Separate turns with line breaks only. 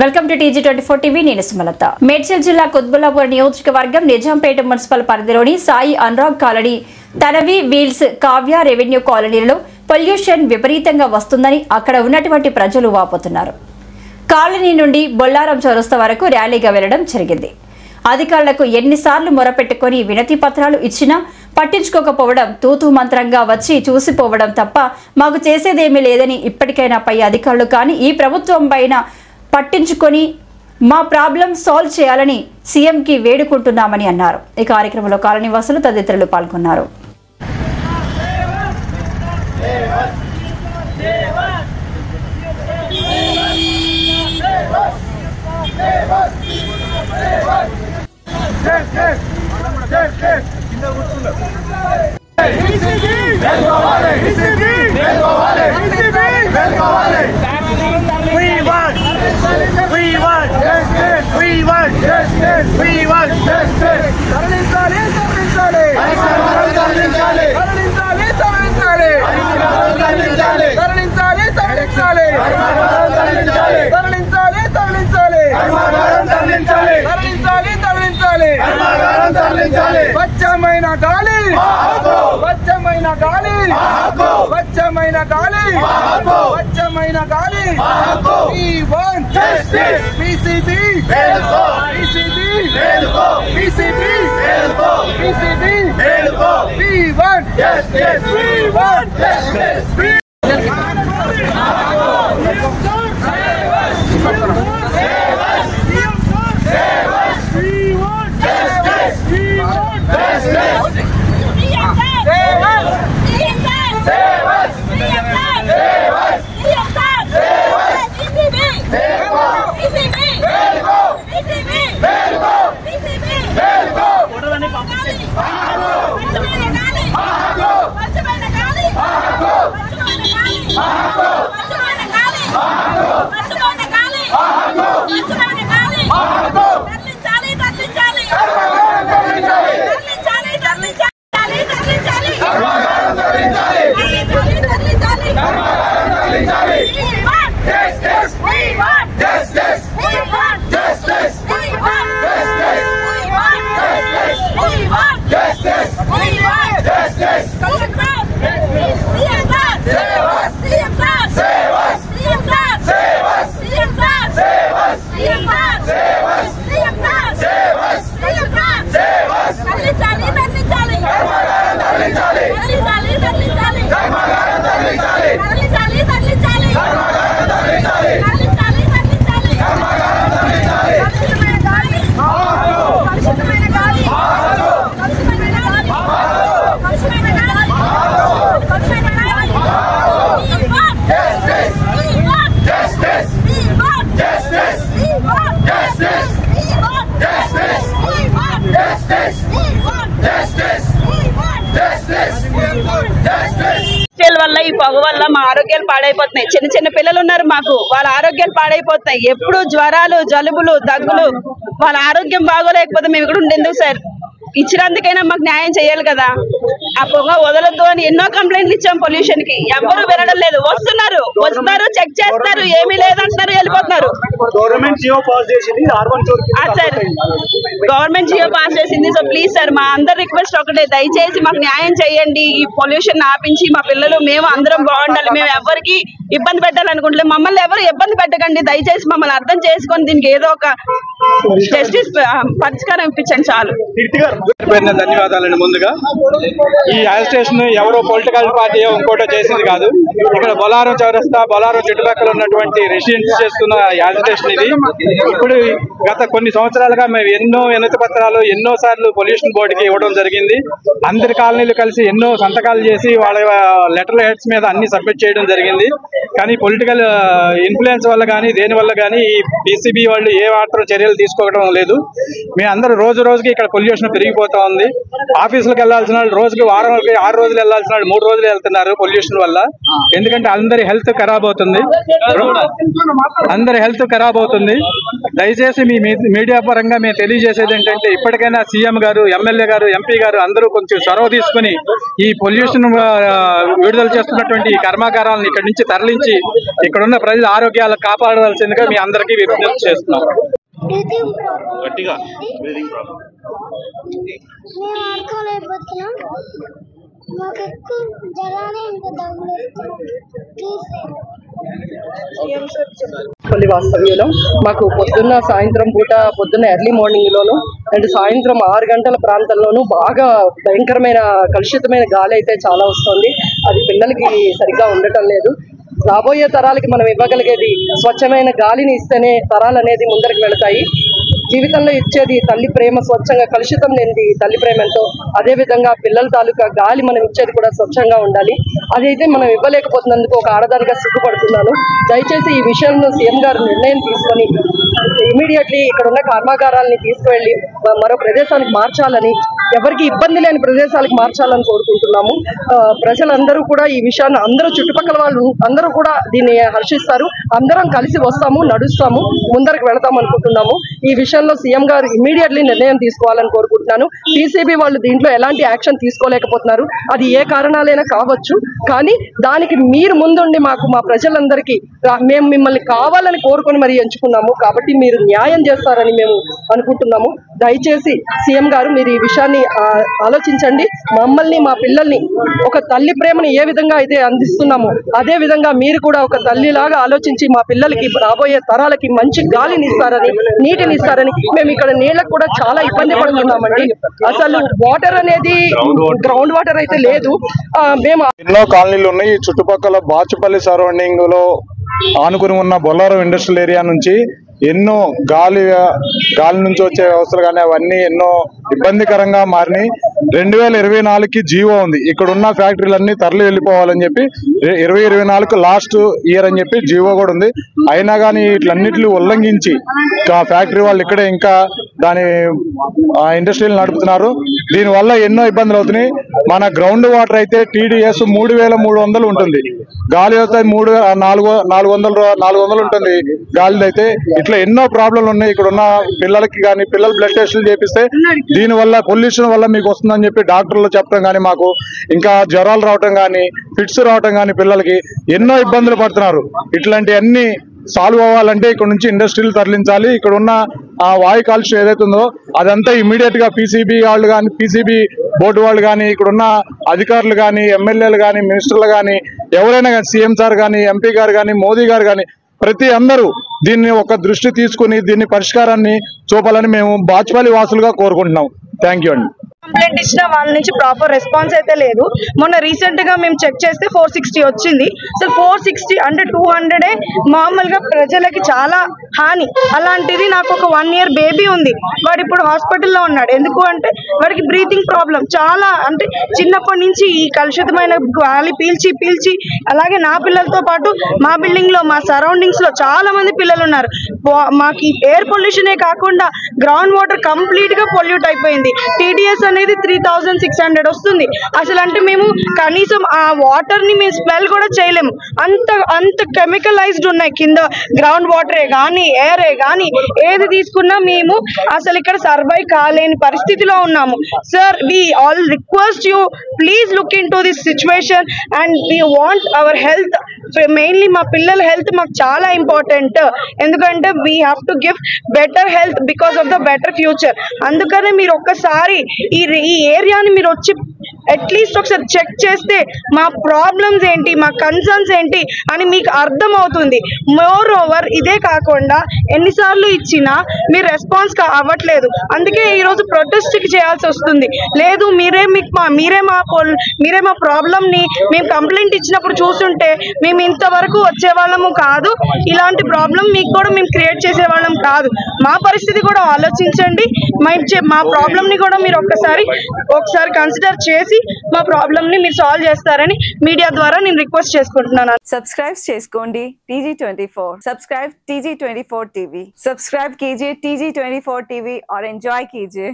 Welcome to TG24 TV. నేను సుమలత. మేడ్చల్ జిల్లా కుత్బుల్లాపూర్ నియోజకవర్గం నిజాంపేట మున్సిపల్ పరిధిలోని సాయి అనురాగ్ కాలనీ, తనవి వీల్స్, కావ్య రెవెన్యూ కాలనీలలో పొల్యూషన్ విపరీతంగా వస్తుందని అక్కడ ఉన్నటువంటి ప్రజలు వాపోతున్నారు. కాలనీ నుండి బొల్లారం చౌరస్తా వరకు ర్యాలీగా వెళ్లడం జరిగింది. అధికారులకు ఎన్నిసార్లు మొరపెట్టుకుని వినతి పత్రాలు ఇచ్చినా పట్టించుకోకపోవడం, తూతూ మంత్రంగా వచ్చి చూసిపోవడం తప్ప మాకు చేసేదేమీ లేదని ఇప్పటికైనా పై అధికారులు కానీ ఈ ప్రభుత్వం పైన పట్టించుకొని మా ప్రాబ్లం సాల్వ్ చేయాలని సీఎంకి వేడుకుంటున్నామని అన్నారు. ఈ కార్యక్రమంలో కాలనీ వాసులు తదితరులు పాల్గొన్నారు.
స్వచ్ఛమైన గాలి, స్వచ్ఛమైన గాలి, స్వచ్ఛమైన గాలి, స్వచ్ఛమైన గాలి. We want justice. PCB, PCB, PCB, PCB. We want justice. We want justice.
వల్ల ఈ పొగ వల్ల మా ఆరోగ్యాలు పాడైపోతున్నాయి. చిన్న చిన్న పిల్లలు ఉన్నారు మాకు, వాళ్ళ ఆరోగ్యాలు పాడైపోతున్నాయి. ఎప్పుడు జ్వరాలు, జలుబులు, దగ్గులు, వాళ్ళ ఆరోగ్యం బాగోలేకపోతే మేము ఇక్కడ ఉండేందుకు సార్? ఇచ్చినందుకైనా మాకు న్యాయం చేయాలి కదా. ఆ పొగ వదలొద్దు అని ఎన్నో కంప్లైంట్లు ఇచ్చాం పొల్యూషన్ కి, ఎవ్వరూ వినడం లేదు. వస్తున్నారు చెక్ చేస్తున్నారు, ఏమీ లేదంటున్నారు, వెళ్ళిపోతున్నారు.
గవర్నమెంట్ జియో పాస్
చేసింది. సో ప్లీజ్ సార్, మా అందరి రిక్వెస్ట్ ఒకటే, దయచేసి మాకు న్యాయం చేయండి. ఈ పొల్యూషన్ ఆపించి మా పిల్లలు, మేము అందరం బాగుండాలి. మేము ఎవరికి ఇబ్బంది పెట్టాలనుకుంటలేదు. మమ్మల్ని ఎవరు ఇబ్బంది పెట్టకండి. దయచేసి మమ్మల్ని అర్థం చేసుకొని దీనికి ఏదో ఒక జస్టిస్ పరిష్కారం ఇప్పించండి చాలు.
ధన్యవాదాలండి. ముందుగా ఈ రైల్ స్టేషన్ ఎవరో పొలిటికల్ పార్టీ ఇంకోటో చేసింది కాదు. ఇక్కడ బొలారం చౌరస్తా, బొలారం చుట్టుపక్కల ఉన్నటువంటి రెసిడెన్స్ చేస్తున్న రైల్ స్టేషన్ ఇది. ఇప్పుడు గత కొన్ని సంవత్సరాలుగా మేము ఎన్నో వినతి పత్రాలు ఎన్నోసార్లు పొల్యూషన్ బోర్డుకి ఇవ్వడం జరిగింది. అందరి కాలనీలు కలిసి ఎన్నో సంతకాలు చేసి వాళ్ళ లెటర్ హెడ్స్ మీద అన్ని సబ్మిట్ చేయడం జరిగింది. కానీ పొలిటికల్ ఇన్ఫ్లుయెన్స్ వల్ల కానీ దేని వల్ల కానీ ఈ PCB వాళ్ళు ఏ మాత్రం చర్యలు తీసుకోవడం లేదు. మేము అందరూ రోజు రోజుకి ఇక్కడ పొల్యూషన్ పెరిగిపోతా ఉంది. ఆఫీసులకు వెళ్లాల్సిన వాళ్ళు రోజుకి వారానికి 6 రోజులు వెళ్లాల్సిన వాళ్ళు 3 రోజులు వెళ్తున్నారు పొల్యూషన్ వల్ల. ఎందుకంటే అందరి హెల్త్ ఖరాబ్ అవుతుంది. దయచేసి మీ మీడియా పరంగా మేము తెలియజేసేది ఏంటంటే ఇప్పటికైనా సీఎం గారు, ఎమ్మెల్యే గారు, ఎంపీ గారు అందరూ కొంచెం చొరవ తీసుకుని ఈ పొల్యూషన్ విడుదల చేస్తున్నటువంటి ఈ కర్మాగారాలను ఇక్కడి నుంచి తరలించి ఇక్కడున్న ప్రజల ఆరోగ్యాలను కాపాడవలసిందిగా మీ అందరికీ విజ్ఞప్తి చేస్తున్నాం.
పల్లి వాస్తవ్యంలో మాకు పొద్దున్న సాయంత్రం పూట పొద్దున్న ఎర్లీ మార్నింగ్ లోను అండ్ సాయంత్రం 6 గంటల ప్రాంతంలోనూ బాగా భయంకరమైన కలుషితమైన గాలి అయితే చాలా వస్తుంది. అది పిల్లలకి సరిగ్గా ఉండటం లేదు. రాబోయే తరాలకి మనం ఇవ్వగలిగేది స్వచ్ఛమైన గాలిని ఇస్తేనే తరాలు అనేది ముందరికి వెళతాయి. జీవితంలో ఇచ్చేది తల్లి ప్రేమ, స్వచ్ఛంగా కలుషితం లేనిది తల్లి ప్రేమ ఎంతో, అదే విధంగా పిల్లల తాలూకా గాలి మనం ఇచ్చేది కూడా స్వచ్ఛంగా ఉండాలి. అదైతే మనం ఇవ్వలేకపోతున్నందుకు ఒక ఆడదానిగా సిగ్గుపడుతున్నాను. దయచేసి ఈ విషయంలో సీఎం గారు నిర్ణయం తీసుకొని ఇమీడియట్లీ ఇక్కడ ఉన్న కర్మాగారాలని తీసుకువెళ్ళి మరో ప్రదేశానికి మార్చాలని, ఎవరికి ఇబ్బంది లేని ప్రదేశాలకు మార్చాలని కోరుకుంటున్నాము. ప్రజలందరూ కూడా ఈ విషయాన్ని, అందరూ చుట్టుపక్కల వాళ్ళు అందరూ కూడా దీన్ని హర్షిస్తారు. అందరం కలిసి వస్తాము, నడుస్తాము, ముందరకు వెళతాము అనుకుంటున్నాము. ఈ విషయంలో సీఎం గారు ఇమీడియట్లీ నిర్ణయం తీసుకోవాలని కోరుకుంటున్నాను. పీసీబీ వాళ్ళు దీంట్లో ఎలాంటి యాక్షన్ తీసుకోలేకపోతున్నారు. అది ఏ కారణాలైనా కావచ్చు, కానీ దానికి మీరు ముందుండి మాకు, మా ప్రజలందరికీ, మేము మిమ్మల్ని కావాలని కోరుకొని మరి ఎంచుకున్నాము కాబట్టి మీరు న్యాయం చేస్తారని మేము అనుకుంటున్నాము. దయచేసి సీఎం గారు మీరు ఈ విషయాన్ని ఆలోచించండి. మమ్మల్ని, మా పిల్లల్ని ఒక తల్లి ప్రేమను ఏ విధంగా అయితే అందిస్తున్నామో అదే విధంగా మీరు కూడా ఒక తల్లిలాగా ఆలోచించి మా పిల్లలకి, రాబోయే తరాలకి మంచి గాలిని ఇస్తారని, నీటిని ఇస్తారని. మేము ఇక్కడ నీళ్ళకు కూడా చాలా ఇబ్బంది పడుతున్నామండి. అసలు వాటర్ అనేది గ్రౌండ్ వాటర్ అయితే లేదు. మేము
ఎన్నో కాలనీలు ఉన్నాయి. ఈ చుట్టుపక్కల బాచుపల్లి సరౌండింగ్ లో ఆనుకుని ఉన్న బొల్లారం ఇండస్ట్రియల్ ఏరియా నుంచి ఎన్నో గాలి నుంచి వచ్చే వ్యవస్థలు కానీ అవన్నీ ఎన్నో ఇబ్బందికరంగా మారినాయి. 2024కి జీవో ఉంది. ఇక్కడ ఉన్న ఫ్యాక్టరీలన్నీ తరలి వెళ్ళిపోవాలని చెప్పి 2024 లాస్ట్ ఇయర్ అని చెప్పి జీవో కూడా ఉంది. అయినా కానీ వీటిలన్నిటిని ఉల్లంఘించి ఫ్యాక్టరీ వాళ్ళు ఇక్కడే ఇంకా దాని ఇండస్ట్రీలు నడుపుతున్నారు. దీనివల్ల ఎన్నో ఇబ్బందులు అవుతున్నాయి. మన గ్రౌండ్ వాటర్ అయితే TDS 3300 ఉంటుంది. గాలి అయితే 400 ఉంటుంది గాలి అయితే. ఇట్లా ఎన్నో ప్రాబ్లంలు ఉన్నాయి. ఇక్కడ ఉన్న పిల్లలకి కానీ, పిల్లల బ్లడ్ టెస్టులు చేపిస్తే దీనివల్ల పొల్యూషన్ వల్ల మీకు వస్తుందని చెప్పి డాక్టర్లు చెప్పడం కానీ, మాకు ఇంకా జ్వరాలు రావటం కానీ, ఫిట్స్ రావటం కానీ, పిల్లలకి ఎన్నో ఇబ్బందులు పడుతున్నారు. ఇట్లాంటివన్నీ సాల్వ్ అవ్వాలంటే ఇక్కడ నుంచి ఇండస్ట్రీలు తరలించాలి. ఇక్కడ ఉన్న వాయు కాలుష్యం ఏదైతే ఉందో అదంతా ఇమీడియట్ గా పీసీబీ వాళ్ళు కానీ, పీసీబీ బోర్డు వాళ్ళు కానీ, ఇక్కడున్న అధికారులు కానీ, ఎమ్మెల్యేలు కానీ, మినిస్టర్లు కానీ, ఎవరైనా కానీ, సీఎం సార్ కానీ, ఎంపీ గారు కానీ, మోదీ గారు కానీ, ప్రతి అందరూ దీన్ని ఒక దృష్టి తీసుకుని దీన్ని పరిష్కారాన్ని చూపాలని మేము బాచుపల్లి వాసులుగా కోరుకుంటున్నాం. థ్యాంక్ యూ అండి.
కంప్లైంట్ ఇచ్చిన వాళ్ళ నుంచి ప్రాపర్ రెస్పాన్స్ అయితే లేదు. మొన్న రీసెంట్ గా మేము చెక్ చేస్తే 460 వచ్చింది. అసలు 460 అంటే 200 మామూలుగా ప్రజలకి చాలా హాని. అలాంటిది నాకు ఒక 1 year బేబీ ఉంది. వాడు ఇప్పుడు హాస్పిటల్లో ఉన్నాడు. ఎందుకు అంటే వాడికి బ్రీతింగ్ ప్రాబ్లం చాలా, అంటే చిన్నప్పటి నుంచి ఈ కలుషితమైన గాలి పీల్చి పీల్చి, అలాగే నా పిల్లలతో పాటు మా బిల్డింగ్ లో, మా సరౌండింగ్స్ లో చాలా మంది పిల్లలు ఉన్నారు. మాకు ఎయిర్ పొల్యూషనే కాకుండా గ్రౌండ్ వాటర్ కంప్లీట్ గా పొల్యూట్ అయిపోయింది. TDS అనేది 3600 వస్తుంది. అసలు అంటే మేము కనీసం ఆ వాటర్ ని మేము స్మెల్ కూడా చేయలేము. అంత కెమికలైజ్డ్ ఉన్నాయి కింద గ్రౌండ్ వాటరే కానీ, ఎయిరే కానీ, ఏది తీసుకున్నా మేము అసలు ఇక్కడ సర్వైవ్ కాలేని పరిస్థితిలో ఉన్నాము. Sir, we all request you, please look into this situation and we want our health. Mainly మా పిల్లల హెల్త్ మాకు చాలా ఇంపార్టెంట్. ఎందుకంటే we have to give better health because of the better future. అందుకనే మీరు ఒక్కసారి ఈ ఏరియాని మీరు వచ్చి అట్లీస్ట్ ఒకసారి చెక్ చేస్తే మా ప్రాబ్లమ్స్ ఏంటి, మా కన్సర్న్స్ ఏంటి అని మీకు అర్థం అవుతుంది. మోర్ ఓవర్ ఇదే కాకుండా ఎన్నిసార్లు ఇచ్చినా మీరు రెస్పాన్స్ అవ్వట్లేదు. అందుకే ఈరోజు ప్రొటెస్ట్కి చేయాల్సి వస్తుంది. లేదు మీరే మా ప్రాబ్లమ్ని మేము కంప్లైంట్ ఇచ్చినప్పుడు చూస్తుంటే మేము ఇంతవరకు వచ్చేవాళ్ళము కాదు. ఇలాంటి ప్రాబ్లం మీకు కూడా మేము క్రియేట్ చేసేవాళ్ళం కాదు. మా పరిస్థితి కూడా ఆలోచించండి. మా ప్రాబ్లమ్ని కూడా మీరు ఒకసారి కన్సిడర్ చేసి మా ప్రాబ్లమ్ని మీరు సాల్వ్ చేస్తారని మీడియా ద్వారా నేను రిక్వెస్ట్ చేసుకుంటున్నాను.
సబ్స్క్రైబ్ చేసుకోండి TG24. Subscribe TG24 TV. Subscribe कीजिए TG24 TV और एंजॉय कीजिए.